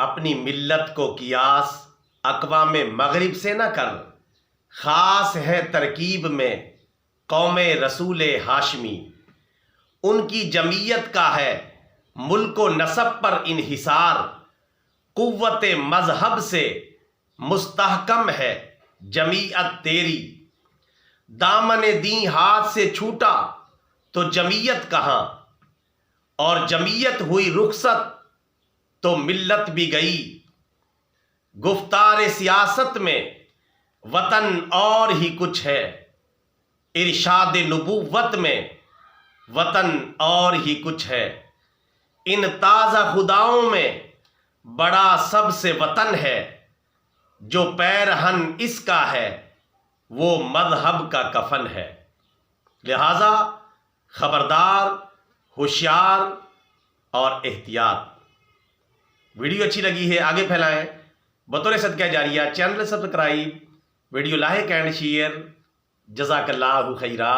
اپنی ملت کو قیاس اقوام مغرب سے نہ کر، خاص ہے ترکیب میں قوم رسول ہاشمی۔ ان کی جمعیت کا ہے ملک و نسب پر انحصار، قوت مذہب سے مستحکم ہے جمعیت تیری۔ دامن دین ہاتھ سے چھوٹا تو جمعیت کہاں، اور جمعیت ہوئی رخصت تو ملت بھی گئی۔ گفتار سیاست میں وطن اور ہی کچھ ہے، ارشاد نبوت میں وطن اور ہی کچھ ہے۔ ان تازہ خداؤں میں بڑا سب سے وطن ہے، جو پیرہن اس کا ہے وہ مذہب کا کفن ہے۔ لہذا خبردار، ہوشیار اور احتیاط۔ ویڈیو اچھی لگی ہے آگے پھیلائیں، بطور صدقہ جاریہ channel subscribe, video like and share. جزاک اللہ خیرا۔